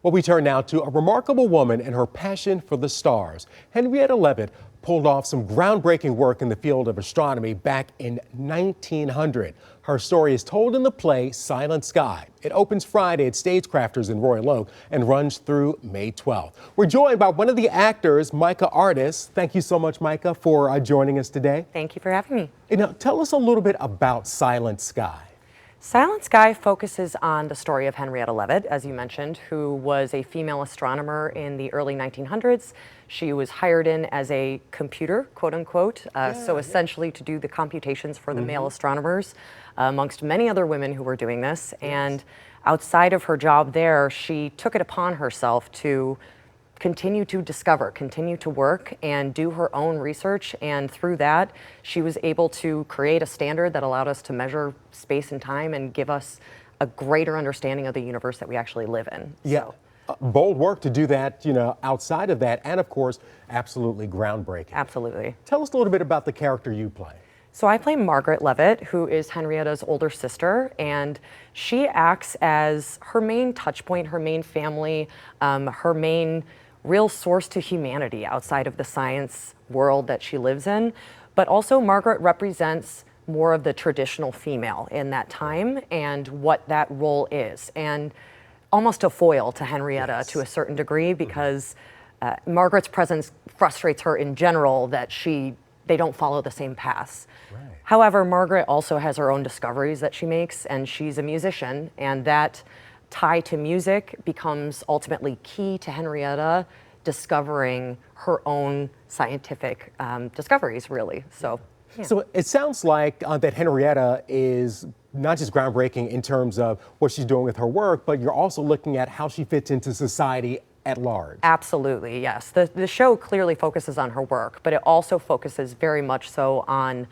Well, we turn now to a remarkable woman and her passion for the stars. Henrietta Leavitt pulled off some groundbreaking work in the field of astronomy back in 1900. Her story is told in the play Silent Sky. It opens Friday at Stagecrafters in Royal Oak and runs through May 12th. We're joined by one of the actors, Micah Artis. Thank you so much, Micah, for joining us today. Thank you for having me. Now, tell us a little bit about Silent Sky. Silent Sky focuses on the story of Henrietta Leavitt, as you mentioned, who was a female astronomer in the early 1900s. She was hired in as a computer, quote unquote, so essentially to do the computations for the male astronomers, amongst many other women who were doing this. Yes. And outside of her job there, she took it upon herself to continue to discover, continue to work and do her own research, and through that she was able to create a standard that allowed us to measure space and time and give us a greater understanding of the universe that we actually live in. Yeah. Bold work to do that, outside of that, and of course, absolutely groundbreaking. Absolutely. Tell us a little bit about the character you play. So I play Margaret Leavitt, who is Henrietta's older sister, and she acts as her main touch point, her main family, her main real source to humanity outside of the science world that she lives in. But also Margaret represents more of the traditional female in that time and what that role is, and almost a foil to Henrietta to a certain degree, because Margaret's presence frustrates her in general, that they don't follow the same paths. Right. However, Margaret also has her own discoveries that she makes, and she's a musician, and that tie to music becomes ultimately key to Henrietta discovering her own scientific discoveries, really. So, yeah. So it sounds like that Henrietta is not just groundbreaking in terms of what she's doing with her work, but you're also looking at how she fits into society at large. Absolutely, yes. The show clearly focuses on her work, but it also focuses very much so on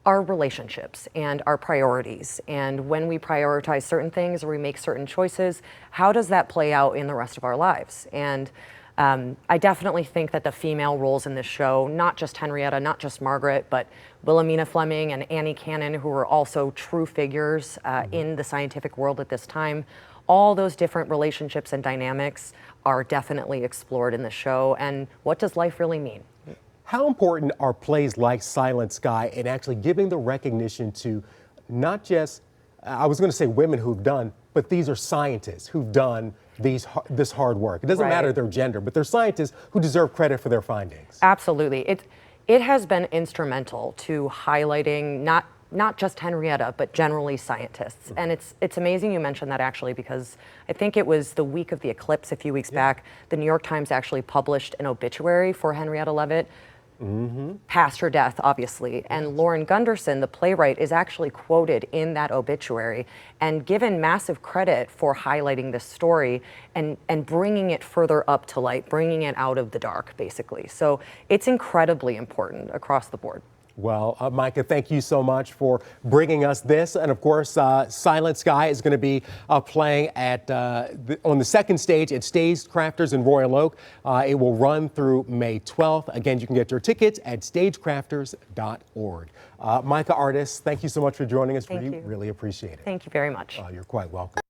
our relationships and our priorities. And when we prioritize certain things or we make certain choices, how does that play out in the rest of our lives? And I definitely think that the female roles in this show, not just Henrietta, not just Margaret, but Wilhelmina Fleming and Annie Cannon, who were also true figures in the scientific world at this time, all those different relationships and dynamics are definitely explored in the show. And what does life really mean? How important are plays like Silent Sky in actually giving the recognition to not just, I was going to say women who've done, but these are scientists who've done this hard work. It doesn't matter their gender, but they're scientists who deserve credit for their findings. Absolutely. It has been instrumental to highlighting not just Henrietta, but generally scientists. And it's amazing you mentioned that, actually, because I think it was the week of the eclipse a few weeks back, the New York Times actually published an obituary for Henrietta Leavitt, past her death, obviously. And Lauren Gunderson, the playwright, is actually quoted in that obituary and given massive credit for highlighting this story and bringing it further up to light, bringing it out of the dark, basically. So it's incredibly important across the board. Well, Micah, thank you so much for bringing us this. And of course, Silent Sky is going to be playing on the second stage at Stagecrafters in Royal Oak. It will run through May 12th. Again, you can get your tickets at stagecrafters.org. Micah Artis, thank you so much for joining us. Thank you. Really appreciate it. Thank you very much. You're quite welcome.